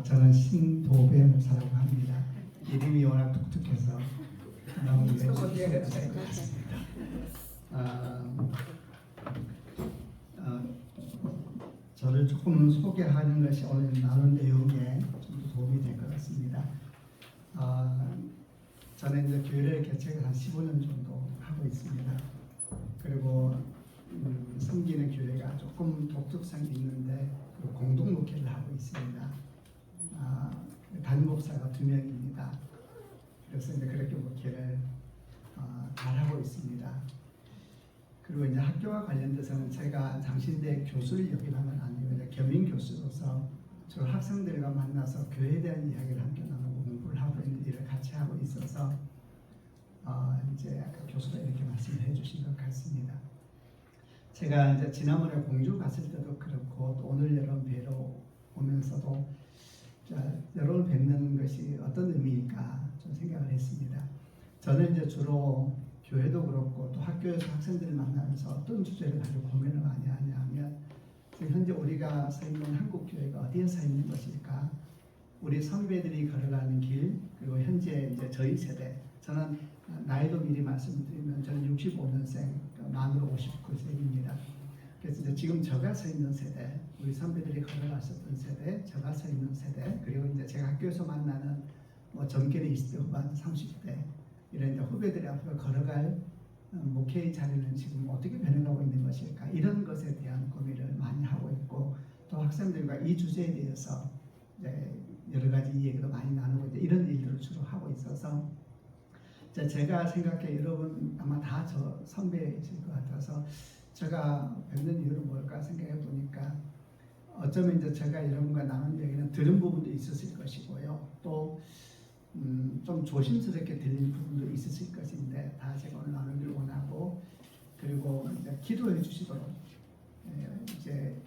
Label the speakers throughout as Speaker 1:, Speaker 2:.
Speaker 1: 저는 신도배 목사라고 합니다. 이름이 워낙 독특해서 너무 좋습니다. 저를 조금 소개하는 것이 오늘 나눈 내용에 좀 도움이 될 것 같습니다. 저는 이제 교회를 개척을 한 15년 정도 하고 있습니다. 그리고 섬기는 교회가 조금 독특성이 있는데 공동 목회를 하고 있습니다. 담임 목사가 2명입니다. 그래서 이제 그렇게 목회를 잘 하고 있습니다. 그리고 이제 학교와 관련돼서는 제가 장신대 교수를 역임한 건 아니고 이제 겸임 교수로서 저 학생들과 만나서 교회에 대한 이야기를 함께 나누고 공부를 하고 있는 일을 같이 하고 있어서 이제 아까 교수가 이렇게 말씀을 해주신 것 같습니다. 제가 이제 지난번에 공주 갔을 때도 그렇고 또 오늘 여러분 뵈러 오면서도 여러분 뵙는 것이 어떤 의미일까 좀 생각을 했습니다. 저는 이제 주로 교회도 그렇고 또 학교에서 학생들을 만나면서 어떤 주제를 가지고 고민을 많이 하냐면 현재 우리가 서 있는 한국 교회가 어디에 서 있는 것일까? 우리 선배들이 걸어가는 길 그리고 현재 이제 저희 세대 저는 나이도 미리 말씀드리면 저는 65년생 만으로 59세입니다. 그래서 이제 지금 제가 서 있는 세대, 우리 선배들이 걸어갔었던 세대, 제가 서 있는 세대, 그리고 이제 제가 학교에서 만나는 뭐 젊게는 20대 후반, 30대 이런 이제 후배들이 앞으로 걸어갈 목회의 자리는 지금 어떻게 변해가고 있는 것일까? 이런 것에 대한 고민을 많이 하고 있고 또 학생들과 이 주제에 대해서 이제 여러 가지 얘기도 많이 나누고 이제 이런 일들을 주로 하고 있어서 제가 생각해 여러분 아마 다 저 선배이실 것 같아서 제가 뵙는 이유는 뭘까 생각해 보니까 어쩌면 이제 제가 여러분과 나눈 얘기는 들은 부분도 있으실 것이고요. 또 좀 조심스럽게 들린 부분도 있으실 것인데 다 제가 오늘 나누길 원하고 그리고 이제 기도해 주시도록 이제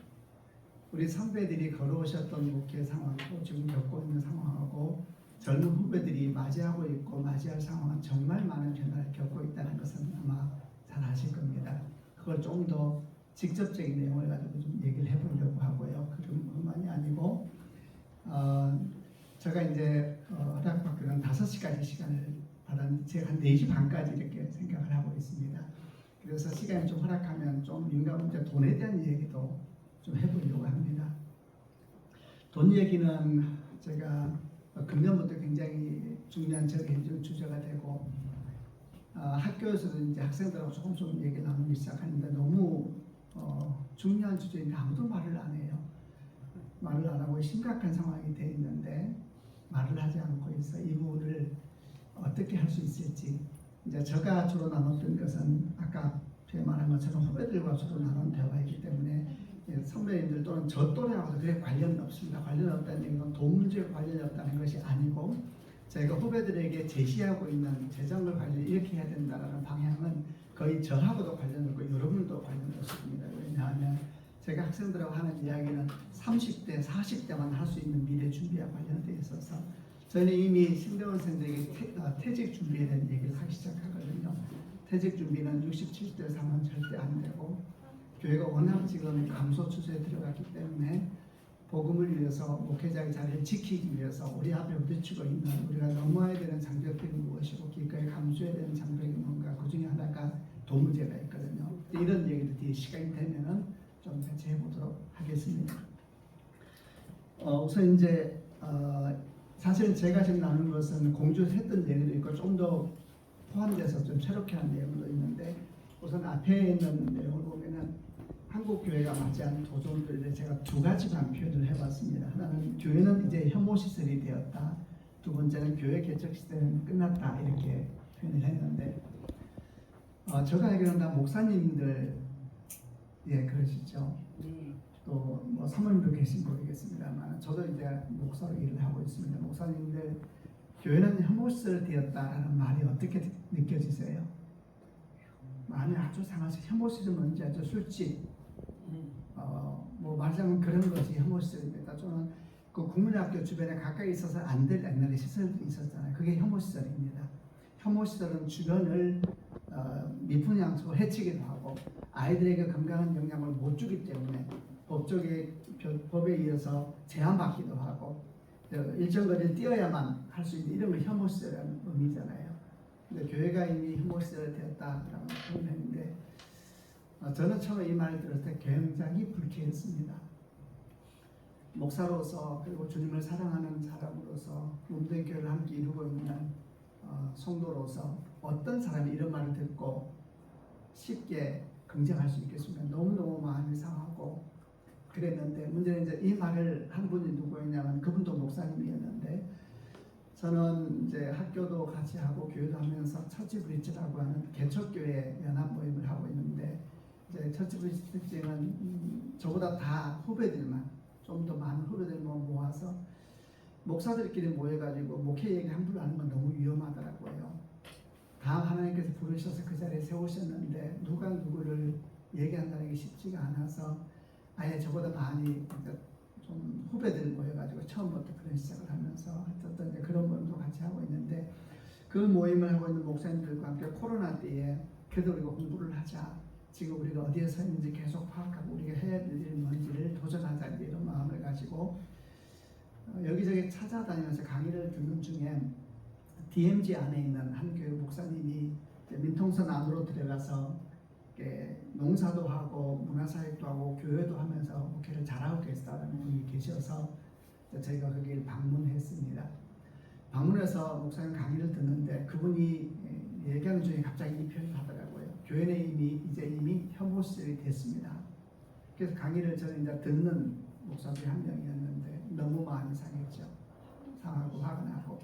Speaker 1: 우리 선배들이 걸어오셨던 목회 상황도 지금 겪고 있는 상황하고 젊은 후배들이 맞이하고 있고 맞이할 상황은 정말 많은 변화를 겪고 있다는 것은 아마 잘 아실 겁니다. 그걸 좀 더 직접적인 내용을 가지고 좀 얘기를 해보려고 하고요. 그뿐만이 아니고 제가 이제 허락받기로는 5시까지 시간을 받았는데 제가 한 4시 반까지 이렇게 생각을 하고 있습니다. 그래서 시간이 좀 허락하면 좀 민감 문제 돈에 대한 얘기도 좀 해보려고 합니다. 돈 얘기는 제가 금년부터 굉장히 중요한 적인 주제가 되고 학교에서도 이제 학생들하고 조금 얘기 나누기 시작하는데 너무 중요한 주제인데 아무도 말을 안 해요. 말을 안 하고 심각한 상황이 돼 있는데 말을 하지 않고 있어 이 부분을 어떻게 할 수 있을지 이제 제가 주로 나눴던 것은 아까 제가 말한 것처럼 후배들과 주로 나눈 대화이기 때문에 선배님들 또는 저 또래하고도 그래 관련이 없습니다. 관련이 없다는 건 돈 문제에 관련이 없다는 것이 아니고 저희가 후배들에게 제시하고 있는 재정을 관리 이렇게 해야 된다는 방향은 거의 저하고도 관련 없고 여러분도 관련 없습니다. 왜냐하면 제가 학생들하고 하는 이야기는 30대, 40대만 할 수 있는 미래 준비와 관련되어 있어서 저는 이미 신대원생들에게 퇴직 준비에 대한 얘기를 하기 시작하거든요. 퇴직 준비는 67대 이상은 절대 안 되고 교회가 워낙 지금 감소 추세에 들어갔기 때문에 복음을 위해서 목회자의 자리를 지키기 위해서 우리 앞에 부딪히고 있는 우리가 넘어야 되는 장벽들이 무엇이고 기꺼이 감수해야 되는 장벽이 뭔가 그 중에 하나가 돈 문제가 있거든요. 이런 얘기도 뒤에 시간이 되면은 좀 같이 해보도록 하겠습니다. 우선 이제 사실 제가 지금 나눈 것은 공주에서 했던 얘기도 있고 좀 더 포함돼서 좀 새롭게 한 내용도 있는데 우선 앞에 있는 내용을 보면은 한국 교회가 맞이하는 도전들에 제가 2가지만 표현을 해봤습니다. 하나는 교회는 이제 혐오 시설이 되었다. 2번째는 교회 개척 시대는 끝났다. 이렇게 표현을 했는데 제가 알기로는 다 목사님들 그러시죠. 또 뭐 사모님도 계신 모르겠습니다만 저도 이제 목사로 일을 하고 있습니다. 목사님들 교회는 혐오 시설 되었다라는 말이 어떻게 느껴지세요? 마음이 아주 상하서 혐오 시설은 뭔지 아주 술집 뭐 말하자면 그런 것이 혐오 시설입니다. 저는 그 국민학교 주변에 가까이 있어서 안 될 옛날에 시설들이 있었잖아요. 그게 혐오 시설입니다. 혐오 시설은 주변을 미분양식으로 해치기도 하고 아이들에게 건강한 영향을 못 주기 때문에 법에 의해서 제한받기도 하고 일정 거리를 뛰어야만 할 수 있는 이런 걸 혐오시라는 의미잖아요. 근데 교회가 이미 혐오시가 되었다라고 표현했는데 저는 처음에 이 말을 들었을 때 굉장히 불쾌했습니다. 목사로서 그리고 주님을 사랑하는 사람으로서 몸된 교회를 함께 이루고 있는 성도로서 어떤 사람이 이런 말을 듣고 쉽게 긍정할 수 있겠습니까? 너무너무 마음이 상하고 그랬는데 문제는 이제 이 말을 한 분이 누구였냐면 그분도 목사님이었는데 저는 이제 학교도 같이 하고 교회도 하면서 처치 브릿지라고 하는 개척교회 연합 모임을 하고 있는데 이제 처치 브릿지는 저보다 다 후배들만 좀 더 많은 후배들만 모아서 목사들끼리 모여가지고 목회 얘기 함부로 하는 건 너무 위험하더라고요. 다음 하나님께서 부르셔서 그 자리에 세우셨는데 누가 누구를 얘기한다는 게 쉽지가 않아서 아예 저보다 많이 좀 후배들 모여가지고 처음부터 그런 시작을 하면서 어떤 이제 그런 모임도 같이 하고 있는데 그 모임을 하고 있는 목사님들과 함께 코로나 때에 그래도 우리가 공부를 하자. 지금 우리가 어디에 서 있는지 계속 파악하고 우리가 해야 될 일이 뭔지를 도전하자 이런 마음을 가지고 여기저기 찾아다니면서 강의를 듣는 중에 DMZ 안에 있는 한 교회 목사님이 민통선 안으로 들어가서 농사도 하고 문화사역도 하고 교회도 하면서 목회를 잘하고 계시다는 분이 계셔서 저희가 거기를 방문했습니다. 방문해서 목사님 강의를 듣는데 그분이 얘기하는 중에 갑자기 이 표현을 하더라고요. 교회는 이미 혐오 시절이 됐습니다. 그래서 강의를 저는 이제 듣는 목사 중에 한 명이었는데 너무 마음이 상했죠. 상하고 화가 나고.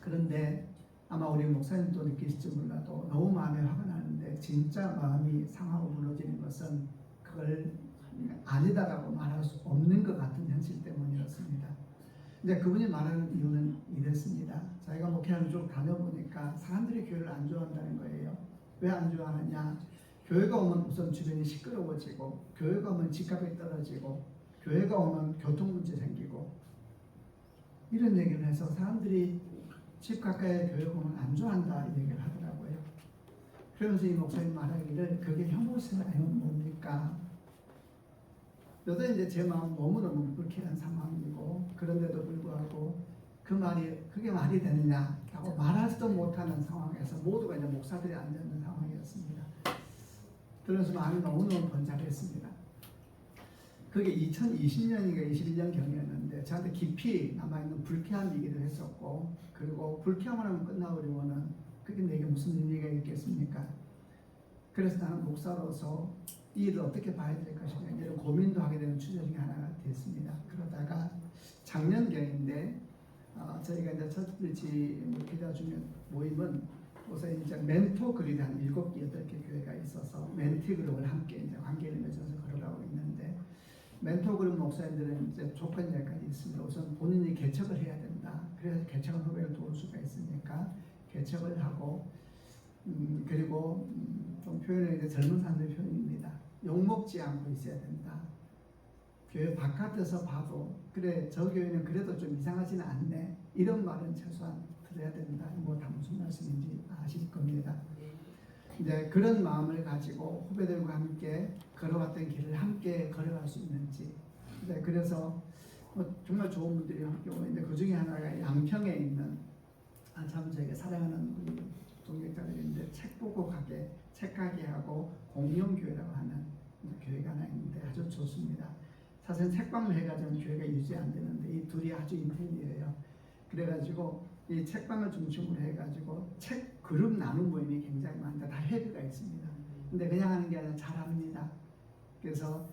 Speaker 1: 그런데 아마 우리 목사님도 느끼실지 몰라도 너무 마음에 화가 나는데 진짜 마음이 상하고 무너지는 것은 그걸 아니다라고 말할 수 없는 것 같은 현실 때문이었습니다. 근데 그분이 말하는 이유는 이랬습니다. 자기가 목회하는 쭉 다녀보니까 사람들이 교회를 안 좋아한다는 거예요. 왜 안 좋아하느냐? 교회가 오면 우선 주변이 시끄러워지고 교회가 오면 집값이 떨어지고 교회가 오면 교통 문제 생기고 이런 얘기를 해서 사람들이 집 가까이 교회 오면 안 좋아한다 이 얘기를 하더라고요. 그러면서 이 목사님 말하기를 그게 혐오심 아니면 뭡니까? 여전히 이제 제 마음 너무너무 불쾌한 상황이고 그런데도 불구하고 그게 말이 되느냐라고 말하지도 못하는 상황에서 모두가 이제 목사들이 앉아있는 상황이었습니다. 그래서 마음이 너무너무 번잡했습니다. 그게 2020년인가 21년 경이었는데 저한테 깊이 남아있는 불쾌한 얘기를 했었고 그리고 불쾌함을 하면 끝나버리면은 그게 내게 무슨 의미가 있겠습니까? 그래서 나는 목사로서 이 일을 어떻게 봐야 될 것이냐 이런 고민도 하게 되는 주제 중에 하나가 됐습니다. 그러다가 작년경인데 저희가 이제 첫 브릿지 기자 중에 모임은 우선 이제 멘토 그룹이 한 7개, 8개 교회가 있어서 멘티 그룹을 함께 이제 관계를 맺어서 걸어가고 있는데 멘토 그룹 목사님들은 이제 조건이 몇 가지 있습니다. 우선 본인이 개척을 해야 된다. 그래서 개척은 후배를 도울 수가 있으니까 개척을 하고 그리고 좀 표현은 이제 젊은 사람들의 표현입니다. 욕먹지 않고 있어야 된다. 교회 바깥에서 봐도 그래 저 교회는 그래도 좀 이상하지는 않네 이런 말은 최소한 들어야 된다. 뭐 다 무슨 말씀인지 아실 겁니다. 이제 그런 마음을 가지고 후배들과 함께 걸어왔던 길을 함께 걸어갈 수 있는지 그래서 정말 좋은 분들이 함께 오는데 그 중에 하나가 양평에 있는 참 저희가 사랑하는 우리 동역자들인데 책 보고 가게 책가게하고 공룡교회라고 하는 교회가 하나 있는데 아주 좋습니다. 사실 책방을 해가지고 교회가 유지 안 되는데 이 둘이 아주 인텔리어예요. 그래가지고 이 책방을 중심으로 해가지고 책 그룹 나눔 모임이 굉장히 많은데 다 회비가 있습니다. 근데 그냥 하는 게 아니라 잘합니다. 그래서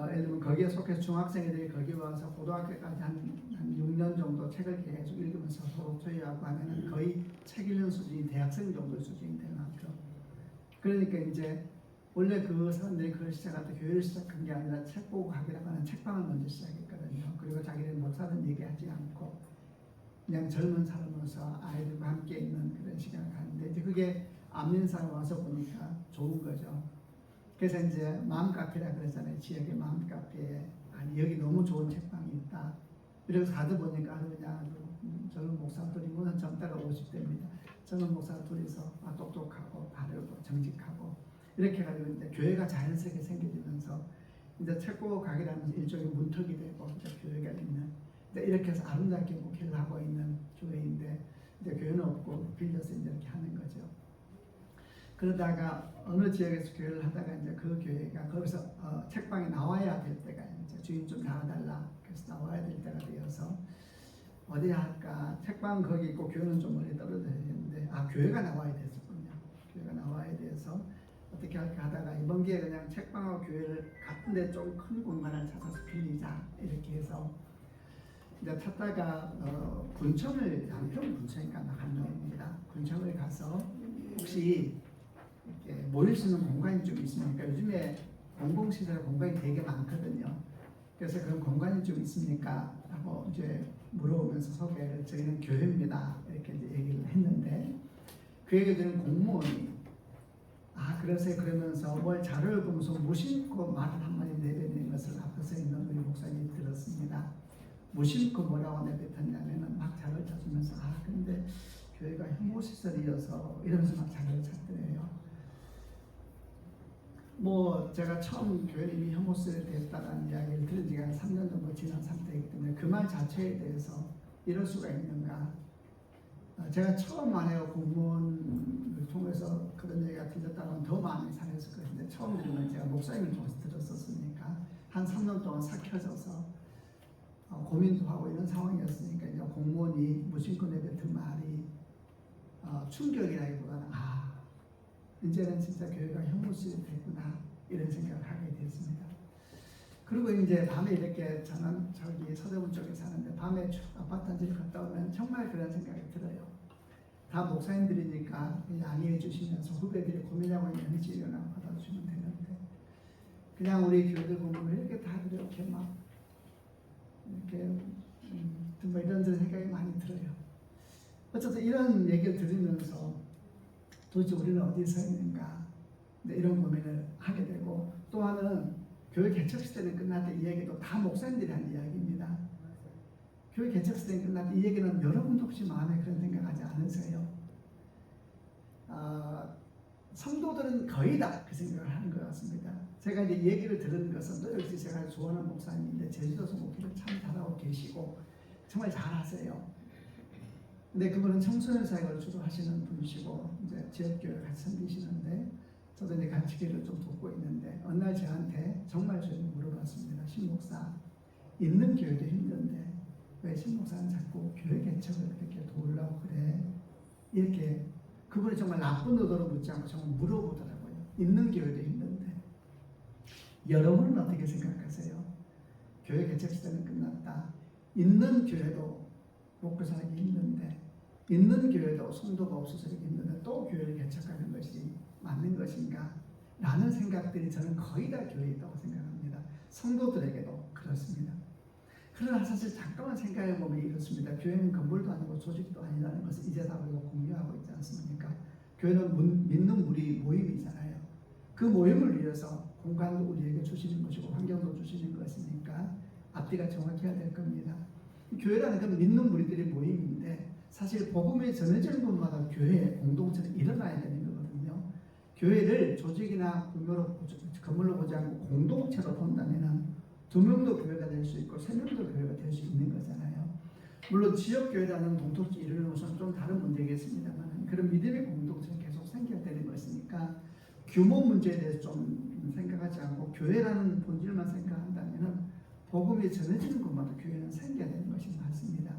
Speaker 1: 예를 들면 거기에 속해서 중학생들이 거기 와서 고등학교까지 한 6년 정도 책을 계속 읽으면서 서로 토의하고 하면은 거의 책 읽는 수준이 대학생 정도 수준이 되는 만큼 그러니까 이제 원래 그 사람들이 그걸 시작할 때 교회를 시작한 게 아니라 책 보고 가기라고 하는 책방을 먼저 시작했거든요. 그리고 자기는 목사든 얘기하지 않고 그냥 젊은 사람으로서 아이들과 함께 있는 그런 시간을 가는데 이제 그게 안민사에 와서 보니까 좋은 거죠. 그래서 이제 마음 카페라 그러잖아요. 지역의 마음 카페에 아니 여기 너무 좋은 책방이 있다. 이래서 가다 보니까 그냥 젊은 목사들이 물론 젊다가 50대입니다. 젊은 목사 둘이서 똑똑하고 바르고 정직하고 이렇게 해가지고 이제 교회가 자연스럽게 생겨지면서 이제 책 보고 가기라는 일종의 문턱이 되고 이제 교회가 있는 이렇게 해서 아름답게 목회를 하고 있는 교회인데 이제 교회는 없고 빌려서 이제 이렇게 하는 거죠. 그러다가 어느 지역에서 교회를 하다가 이제 그 교회가 거기서 책방에 나와야 될 때가 이제 주인 좀 나와달라 그래서 나와야 될 때가 되어서 어디 할까 책방 거기 있고 교회는 좀 멀리 떨어져 있는데 교회가 나와야 됐었군요. 교회가 나와야 돼서 어떻게 할까 하다가 이번 기회에 그냥 책방하고 교회를 같은데 좀 큰 공간을 찾아서 빌리자 이렇게 해서 이제 찾다가 군청을 양평 군청인가 한 명입니다. 군청을 가서 혹시 이렇게 모일 수 있는 공간이 좀 있습니까? 요즘에 공공시설 공간이 되게 많거든요. 그래서 그런 공간이 좀 있습니까? 하고 이제 물어보면서 소개를 저희는 교회입니다 이렇게 이제 얘기를 했는데 그 얘기 듣는 공무원이 그러세요 그러면서 뭘 자료를 보면서 무심코 말을 한마디 내뱉는 것을 앞에서 있는 우리 목사님이 들었습니다. 무심코 뭐라고 내뱉었냐면은 막 자료를 찾으면서 근데 교회가 혐오시설이어서 이러면서 막 자료를 찾더래요. 뭐 제가 처음 교회님이 혐오시설이 됐다는 이야기를 들은 지가 3년 정도 지난 상태이기 때문에 그 말 자체에 대해서 이럴 수가 있는가. 제가 처음 만약에 공무원을 통해서 그런 얘기가 들렸다면 더 마음이 상했을 것인데 처음 들으면 제가 목사님을 통해서 들었었으니까 한 3년 동안 삭혀져서 고민도 하고 이런 상황이었으니까 이제 공무원이 무심코 내뱉은 말이 충격이라기보다는 이제는 진짜 교회가 혐오시설이 됐구나 이런 생각을 하게 됐습니다. 그리고 이제 밤에 이렇게 저는 저기 서대문 쪽에 사는데 밤에 쭉 아파트 한 집 갔다 오면 정말 그런 생각이 들어요. 다 목사님들이니까 양해해 주시면서 후배들이 고민하고 있는 현실이나 받아주시면 되는데 그냥 우리 교회들 보면 왜 이렇게 다들 이렇게 막 이렇게 뭐 이런저런 생각이 많이 들어요. 어쨌든 이런 얘기를 들으면서 도대체 우리는 어디에 서 있는가 이런 고민을 하게 되고 또 하나는 교회 개척 시대는 끝날 때 이 얘기도 다 목사님들이 한 이야기입니다. 교회 개척 시대는 끝날 때 이 얘기는 여러분도 혹시 마음에 그런 생각하지 않으세요? 성도들은 거의 다 그 생각을 하는 것 같습니다. 제가 이제 얘기를 들은 것은 또 역시 제가 좋아하는 목사님인데 제주도에서 목회를 참 잘하고 계시고 정말 잘하세요. 근데 그분은 청소년 사역을 주로 하시는 분이시고 이제 지역교회 같이 섬기시는데 저도 이제 같이 교회를 좀 돕고 있는데 어느 날 저한테 정말 저희를 물어봤습니다. 신목사 있는 교회도 힘든데 왜 신목사는 자꾸 교회 개척을 그렇게 도우려고 그래? 이렇게 그분이 정말 나쁜 의도로 묻지 않고 정말 물어보더라고요. 있는 교회도 힘든데 여러분은 어떻게 생각하세요? 교회 개척 시대는 끝났다. 있는 교회도 먹고 살기 힘든데 있는 교회도 성도가 없어서 힘든데 또 교회를 개척하는 것이 맞는 것인가? 라는 생각들이 저는 거의 다 교회에 있다고 생각합니다. 성도들에게도 그렇습니다. 그러나 사실 잠깐만 생각해보면 이렇습니다. 교회는 건물도 아니고 조직도 아니라는 것을 이제 다 우리가 공유하고 있지 않습니까? 교회는 믿는 우리 모임이잖아요. 그 모임을 위해서 공간도 우리에게 주시는 것이고 환경도 주시는 것이니까 앞뒤가 정확해야 될 겁니다. 교회라는 건 믿는 우리들의 모임인데 사실 복음이 전해지는 곳마다 교회의 공동체는 일어나야 되는 거거든요. 교회를 조직이나 건물로 보지 않고 공동체로 본다면 2명도 교회가 될 수 있고 3명도 교회가 될 수 있는 거잖아요. 물론 지역교회라는 공동체 이루는 것은 좀 다른 문제겠습니다만 그런 믿음의 공동체는 계속 생겨야 되는 것이니까 규모 문제에 대해서 좀 생각하지 않고 교회라는 본질만 생각한다면 복음이 전해지는 곳마다 교회는 생겨야 되는 것이 맞습니다.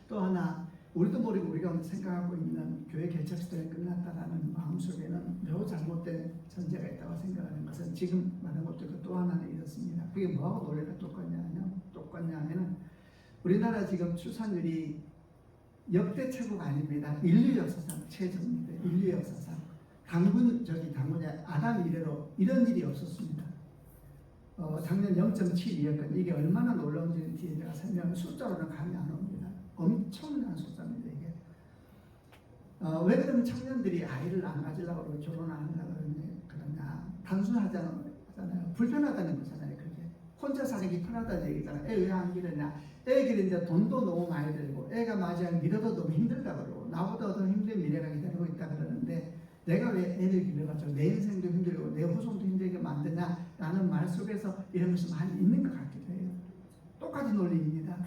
Speaker 1: 또 하나 우리도 모르고 우리가 생각하고 있는 교회 개척 시대는 끝났다라는 마음속에는 매우 잘못된 전제가 있다고 생각하는 것은 지금 말한 것도 또 하나는 이렇습니다. 그게 뭐하고 논리가 똑같냐면 우리나라 지금 출산율이 역대 최고가 아닙니다. 인류 역사상 최저입니다. 인류 역사상 당군이 아담 이래로 이런 일이 없었습니다. 작년 0.72였거든요. 이게 얼마나 놀라운지 제가 설명을 숫자로는 감이 안 옵니다. 엄청난 숫자입니다. 이게 왜 그러면 청년들이 아이를 안 가지려고 그러고 결혼 안 하려고 그러냐 단순하잖아요. 불편하다는 거잖아요. 그게 혼자 사기 편하다는 얘기잖아요. 애 왜 안 기르냐. 애 기르는데 돈도 너무 많이 들고 애가 맞이하면 미래도 너무 힘들다 그러고 나보다 더 힘든 미래가 기다리고 있다 그러는데 내가 왜 애를 길러가지고 내 인생도 힘들고 내 후손도 힘들게 만드냐라는 말 속에서 이런 것이 많이 있는 것 같기도 해요. 똑같은 논리입니다.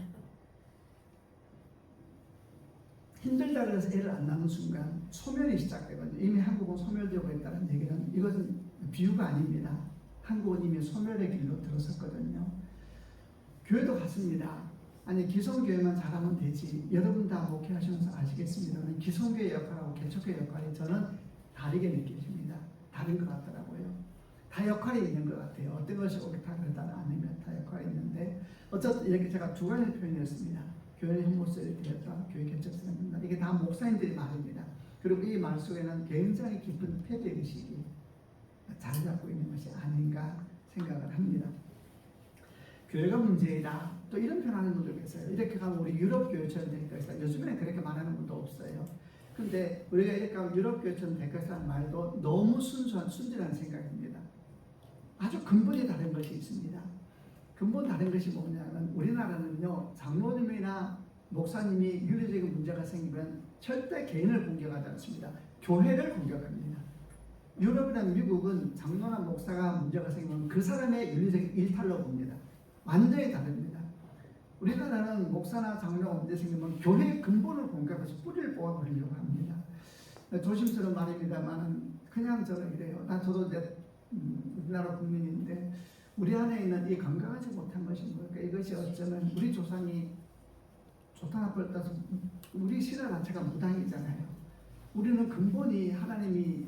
Speaker 1: 입가를 해서 애를 안 낳는 순간 소멸이 시작되거든요. 이미 한국은 소멸되고 있다는 얘기는 이것은 비유가 아닙니다. 한국은 이미 소멸의 길로 들어섰거든요. 교회도 같습니다. 아니 기성교회만 잘하면 되지. 여러분 다 목회하시면서 아시겠습니다만 기성교회 역할하고 개척교회 역할이 저는 다르게 느껴집니다. 다른 것 같더라고요. 다 역할이 있는 것 같아요. 어떤 것이 옳다 그러다는 아니면 다 역할이 있는데 어쨌든 이렇게 제가 두 가지 표현했습니다. 교회 형모스를 드렸다, 교회 개척사를 드린다. 이게 다 목사님들이 말입니다. 그리고 이 말 속에는 굉장히 깊은 패배의식이 자리 잡고 있는 것이 아닌가 생각을 합니다. 교회가 문제이다. 또 이런 표현하는 분도 계세요. 이렇게 가면 우리 유럽 교회처럼 될 것이다. 요즘에는 그렇게 말하는 분도 없어요. 근데 우리가 이렇게 하면 유럽 교회처럼 될 것이라는 말도 너무 순진한 생각입니다. 아주 근본이 다른 것이 있습니다. 근본 다른 것이 뭐냐면 우리나라는요 장로님이나 목사님이 윤리적인 문제가 생기면 절대 개인을 공격하지 않습니다. 교회를 공격합니다. 유럽이나 미국은 장로나 목사가 문제가 생기면 그 사람의 윤리적인 일탈로 봅니다. 완전히 다릅니다. 우리나라는 목사나 장로가 문제 생기면 교회의 근본을 공격해서 뿌리를 뽑아버리려고 합니다. 조심스러운 말입니다만 그냥 저는 이래요. 저도 이제 우리나라 국민인데 우리 안에 있는 이 건강하지 못한 것이 뭘까? 이것이 어쩌면 우리 조상이 좋다 나쁠 따서 우리 신화 자체가 무당이잖아요. 우리는 근본이 하나님이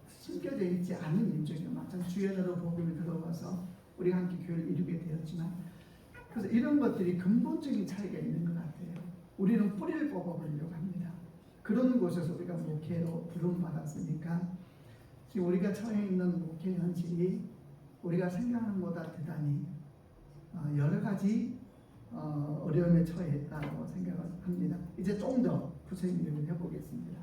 Speaker 1: 숨겨져 있지 않은 민족이요. 마찬 주연으로 복음이 들어와서 우리가 함께 교회를 이루게 되었지만 그래서 이런 것들이 근본적인 차이가 있는 것 같아요. 우리는 뿌리를 뽑아보려고 합니다. 그런 곳에서 우리가 목회로 부름받았으니까 지금 우리가 처해 있는 목회 현실이 우리가 생각하는 것보다 대단히 여러 가지 어려움에 처했다고 생각을 합니다. 이제 좀 더 구체적으로 해보겠습니다.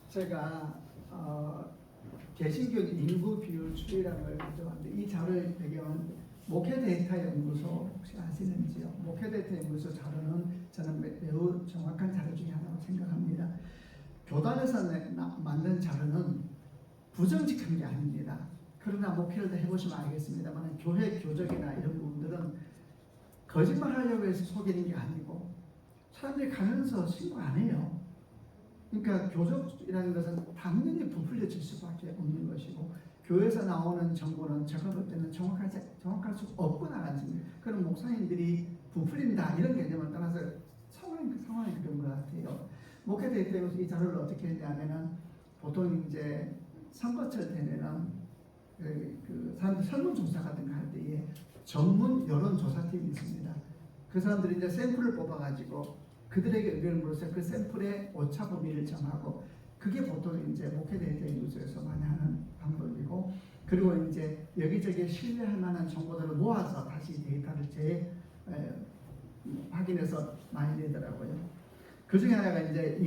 Speaker 1: 제가 개신교 인구 비율 추이라는 걸 가져왔는데 이 자료의 배경은 목회 데이터 연구소 혹시 아시는지요? 목회 데이터 연구소 자료는 저는 매우 정확한 자료 중에 하나라고 생각합니다. 교단에서 만든 자료는 부정직한 게 아닙니다. 그러나 목회를 해보시면 알겠습니다만 교회 교적이나 이런 부분들은 거짓말하려고 해서 속이는 게 아니고 사람들이 가면서 신고 안 해요. 그러니까 교적이라는 것은 당연히 부풀려질 수밖에 없는 것이고 교회에서 나오는 정보는 제가 볼 때는 정확할 수 없구나라는 생각. 그런 목사님들이 부풀린다 이런 개념을 떠나서 상황이 그런 것 같아요. 목회 데이터에서 이 자료를 어떻게 했냐면은 보통 이제 선거철 되면은 그 사람들 설문조사 같은 거 할 때에 전문 여론조사팀이 있습니다. 그 사람들이 이제 샘플을 뽑아가지고 그들에게 의견을 물어서 그 샘플의 오차 범위를 정하고 그게 보통 이제 목회 데이터 연구소에서 많이 하는 방법이고 그리고 이제 여기저기 신뢰할 만한 정보들을 모아서 다시 데이터를 확인해서 많이 내더라고요. 그 중에 하나가 이제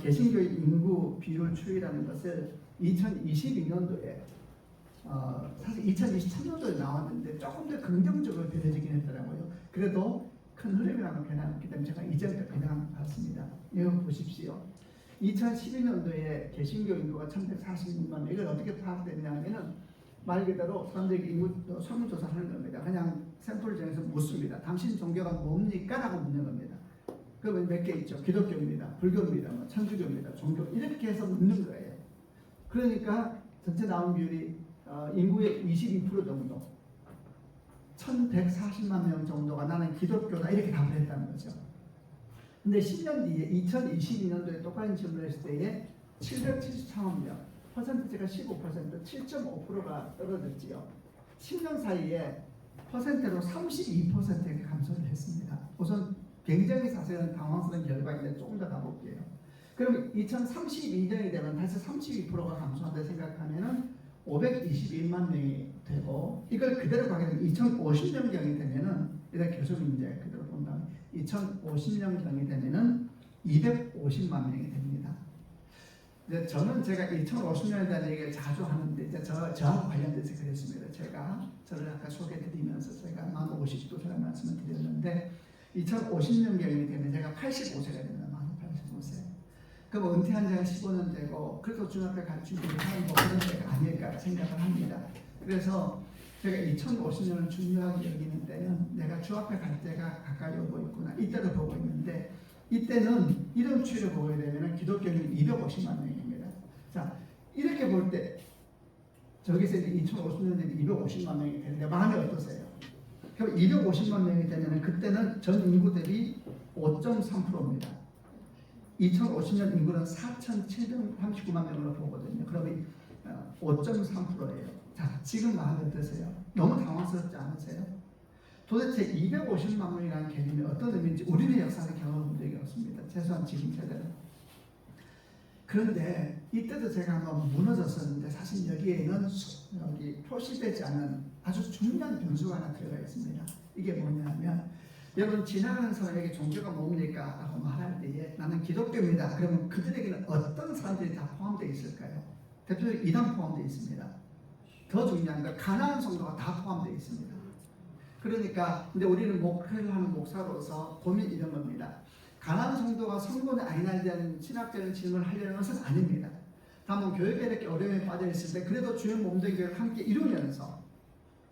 Speaker 1: 개신교의 인구 비율 추이라는 것을 2022년도에 사실 2023년도에 나왔는데 조금 더 긍정적으로 변해지긴 했더라고요. 그래도 큰 흐름이라는 변화였기 때문에 제가 이전부터 변화받습니다. 이거 보십시오. 2012년도에 개신교 인구가 1146만 이걸 어떻게 파악됐냐면은 말 그대로 사람들에게 인구 설문조사를 하는 겁니다. 그냥 샘플을 정해서 묻습니다. 당신 종교가 뭡니까? 라고 묻는 겁니다. 그러면 몇 개 있죠. 기독교입니다. 불교입니다. 천주교입니다. 종교 이렇게 해서 묻는 거예요. 그러니까 전체 나온 비율이 인구의 22% 정도 1140만 명 정도가 나는 기독교다 이렇게 답을 했다는 거죠. 근데 10년 뒤에 2022년도에 똑같은 질문을 했을 때에 773만 명 퍼센트가 15% 7.5%가 떨어졌지요. 10년 사이에 퍼센트로 32%가 감소를 했습니다. 우선 굉장히 사실은 당황스러운 결과인데 조금 더 가볼게요. 그럼 2032년이 되면 다시 32%가 감소한다 생각하면은 521만 명이 되고 이걸 그대로 가게 되면 2050년경이 되면은 이런 교수 문제 그대로 본다면 2050년경이 되면은 250만 명이 됩니다. 이제 저는 제가 2050년에 대한 얘기를 자주 하는데 이제 저하고 관련돼서 그랬습니다. 저를 아까 소개드리면서 제가 만 50도라는 말씀을 드렸는데 2050년경이 되면 제가 85세가 됩니다. 만 85세. 그럼 은퇴한 지가 15년 되고 그래도 중학교 갈 준비를 하는 뭐 그런 때가 아닐까 생각을 합니다. 그래서 제가 2050년을 중요하게 여기는 때는 내가 중학교 갈 때가 가까이 오고 있구나 이때도 보고 있는데 이때는 이런 추이를 보게 되면 기독교는 250만 명입니다. 자 이렇게 볼 때 저기서 이제 2050년에 250만 명이 되는데 마음이 어떠세요? 그럼 250만 명이 되면 그때는 전 인구 대비 5.3%입니다. 2050년 인구는 4,739만 명으로 보거든요. 그러면 5.3%예요. 자, 지금 마음이 어떠세요? 너무 당황스럽지 않으세요? 도대체 250만 명이라는 개념이 어떤 의미인지 우리의 역사를 경험한 적이 없습니다. 최소한 지금 세대는. 그런데 이때도 제가 한번 무너졌었는데 사실 여기에는 여기 표시되지 않은 아주 중요한 변수가 하나 들어가 있습니다. 이게 뭐냐면 여러분 지나가는 사람에게 종교가 뭡니까? 라고 말할 때에 나는 기독교입니다. 그러면 그들에게는 어떤 사람들이 다 포함되어 있을까요? 대표적으로 이단 포함되어 있습니다. 더 중요한 건 가난한 성도가 다 포함되어 있습니다. 그러니까 근데 우리는 목회를 하는 목사로서 고민 이런 겁니다. 가난한 성도가 성도는 아니냐에 대한 신학적인 질문을 하려는 것은 아닙니다. 다만 교회가 이렇게 어려움에 빠져 있을 때 그래도 주의 몸된 교회를 함께 이루면서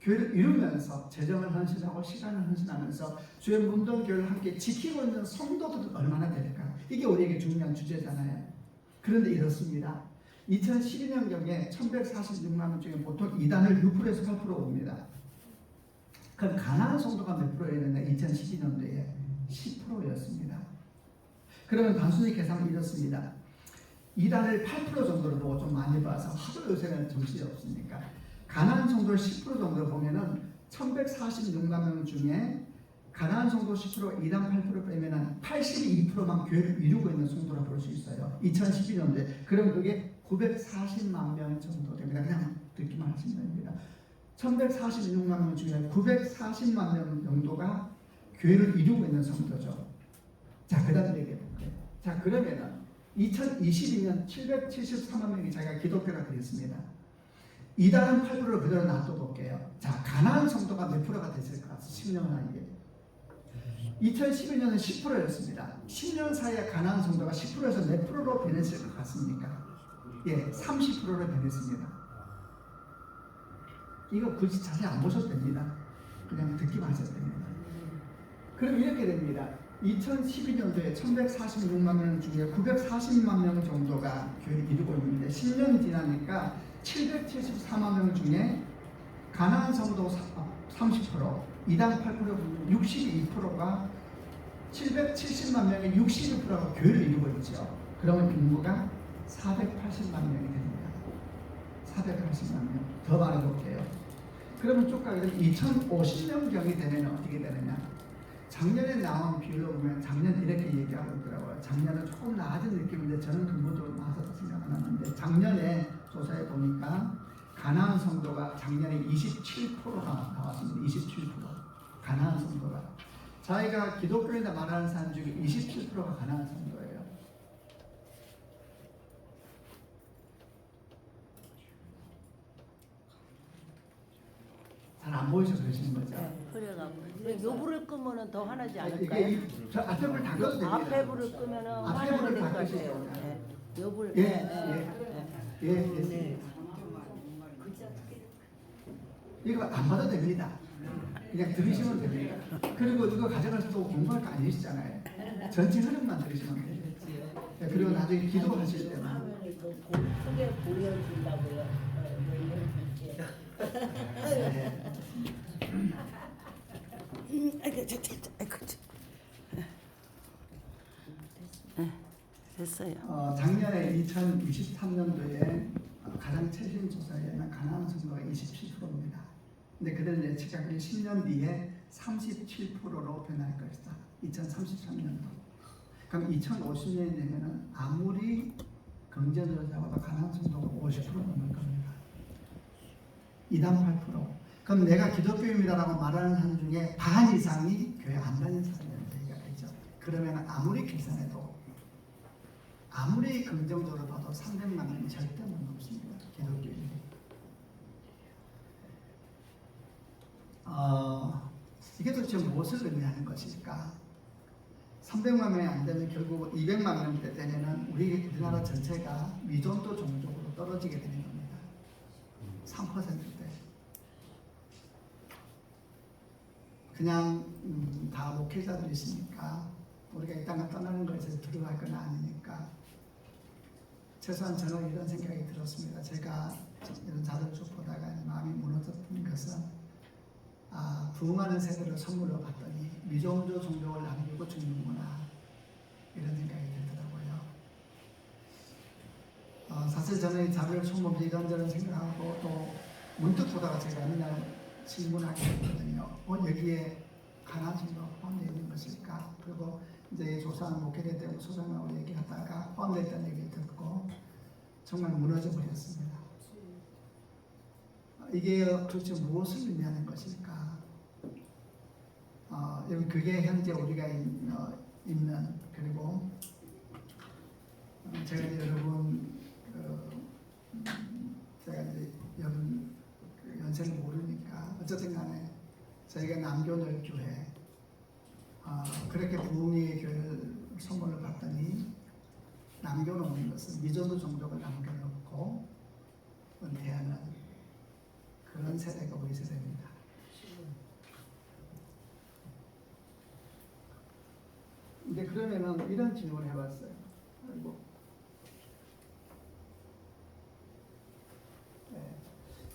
Speaker 1: 교회를 이루면서 재정을 헌신하고 시간을 헌신하면서 주의 몸된 교회를 함께 지키고 있는 성도들은 얼마나 될까? 이게 우리에게 중요한 주제잖아요. 그런데 이렇습니다. 2012년경에 1146만 명 중에 보통 이단을 6%에서 8% 옵니다. 그럼 가난한 성도가 몇 프로였는데 2012년도에 10%였습니다. 그러면 단순히 계산은 이렇습니다. 이단을 8% 정도로 보고 좀 많이 봐서 하도 요새는 정신이 없으니까 가난한 성도를 10% 정도로 보면은 1146만 명 중에 가난한 성도 10%, 이단 8% 빼면은 82%만 교회를 이루고 있는 성도라 볼 수 있어요. 2012년도에. 그럼 그게 940만 명 정도 됩니다. 그냥 듣기만 하시면 됩니다. 1146만 명 중에 940만 명 정도가 교회를 이루고 있는 성도죠. 자, 그 다음 얘기해 볼게요. 자, 그러면은 2022년 773만 명이 자기가 기독교라 그랬습니다. 이단은 8%를 그대로 놔둬볼게요. 자, 가난한 성도가 몇 프로가 됐을까? 10년 사이에. 2011년은 10%였습니다. 10년 사이에 가난한 성도가 10%에서 몇 프로로 변했을 것 같습니까? 예, 30%로 변했습니다. 이거 굳이 자세히 안 보셔도 됩니다. 그냥 듣기만 하셔도 됩니다. 그럼 이렇게 됩니다. 2012년도에 1146만 명 중에 940만 명 정도가 교회를 이루고 있는데 10년 지나니까 774만 명 중에 가난한 성도 30%, 이단 8%, 62%가 770만 명의 62%가 교회를 이루고 있죠. 그러면 인구가 480만 명이 됩니다. 480만 명. 더 말해볼게요. 그러면 쭉 가게 되면 2050년경이 되면 어떻게 되느냐? 작년에 나온 비율로 보면 작년 이렇게 얘기하고 있더라고요. 작년은 조금 나아진 느낌인데 저는 근본적으로 나아졌다 생각은 하는데 작년에 조사해 보니까 가난한 성도가 작년에 27%가 나왔습니다. 27%. 가난한 성도가. 자기가 기독교에다 말하는 사람 중에 27%가 가난한 성도예요. 잘 안 보이셔서 그러시는 거죠?
Speaker 2: 네, 그래가지고 요 불을 끄면은 더 화나지 않을까요?
Speaker 1: 저 앞에 불 다 끄면 됩니다.
Speaker 2: 앞에 불을 끄면은
Speaker 1: 앞에
Speaker 2: 화나게
Speaker 1: 불을
Speaker 2: 될
Speaker 1: 다
Speaker 2: 것
Speaker 1: 끄시죠.
Speaker 2: 같아요. 네. 요 불.
Speaker 1: 예,
Speaker 2: 네.
Speaker 1: 예. 이거 안 봐도 됩니다. 그냥 들으시면 됩니다. 그리고 이거 가져가서 또 공부할 거 아니시잖아요. 전체 흐름만 들으시면 돼요. 네, 그리고 나중에 기도하실 때만.
Speaker 2: 화면을 크게 보여준다고요. 됐어요.
Speaker 1: 작년에 2023년도에 가장 최신 조사에 의하면 가난한 성도가 27%입니다. 근데 그들 예측하기를 10년 뒤에 37%로 변할 것이다. 2033년도. 그럼 2050년이 되면은 아무리 경제적으로 잡아도 가난한 성도가 50% 넘을 겁니다. 이단 8%. 그럼 내가 기독교인이라고 말하는 사람 중에 반 이상이 교회 안 다니는 사람이라는 얘기가 되죠. 그러면 아무리 계산해도 아무리 긍정적으로 봐도 300만 명이 절대 못 넘습니다. 기독교인이. 이게 도대체 무엇을 의미하는 것일까? 300만 명이 안 되면 결국 200만 명대 되면은 우리나라 전체가 미존도 종족으로 떨어지게 되는 겁니다. 3%대. 그냥 다 목회자들이 있으니까 우리가 이 땅을 떠나는 것에서 두려워할 건 아니니까 최소한 저는 이런 생각이 들었습니다. 제가 이런 자료를 쭉 보다가 마음이 무너졌던 것은 부흥하는 세대를 선물로 받더니 미종조 종족을 남기고 죽는구나 이런 생각이 들더라고요. 사실 저는 이 자료를 처음 보면서 이런저런 생각하고 또 문득 보다가 제가 어느 날 질문하게 됐거든요. 여기에 가나안 종교가 포함되어 있는 것일까? 그리고 이제 조사하는 목회대 때문에 소장하고 얘기하다가 포함되었다는 얘기를 듣고 정말 무너져 버렸습니다. 이게 도대체 무엇을 의미하는 것일까? 그게 현재 우리가 있는 그리고 제가 이제 여러분 제가 이제 여러분 연세를 모르니까 어쨌든 간에 저희가 남교늘 교회 그렇게 부흥의 교회를 선물을 받더니 남겨놓은 것은 미존도 종족을 남겨놓고 은퇴하는 그런 세대가 우리 세대입니다. 이제 그러면은 이런 질문을 해봤어요.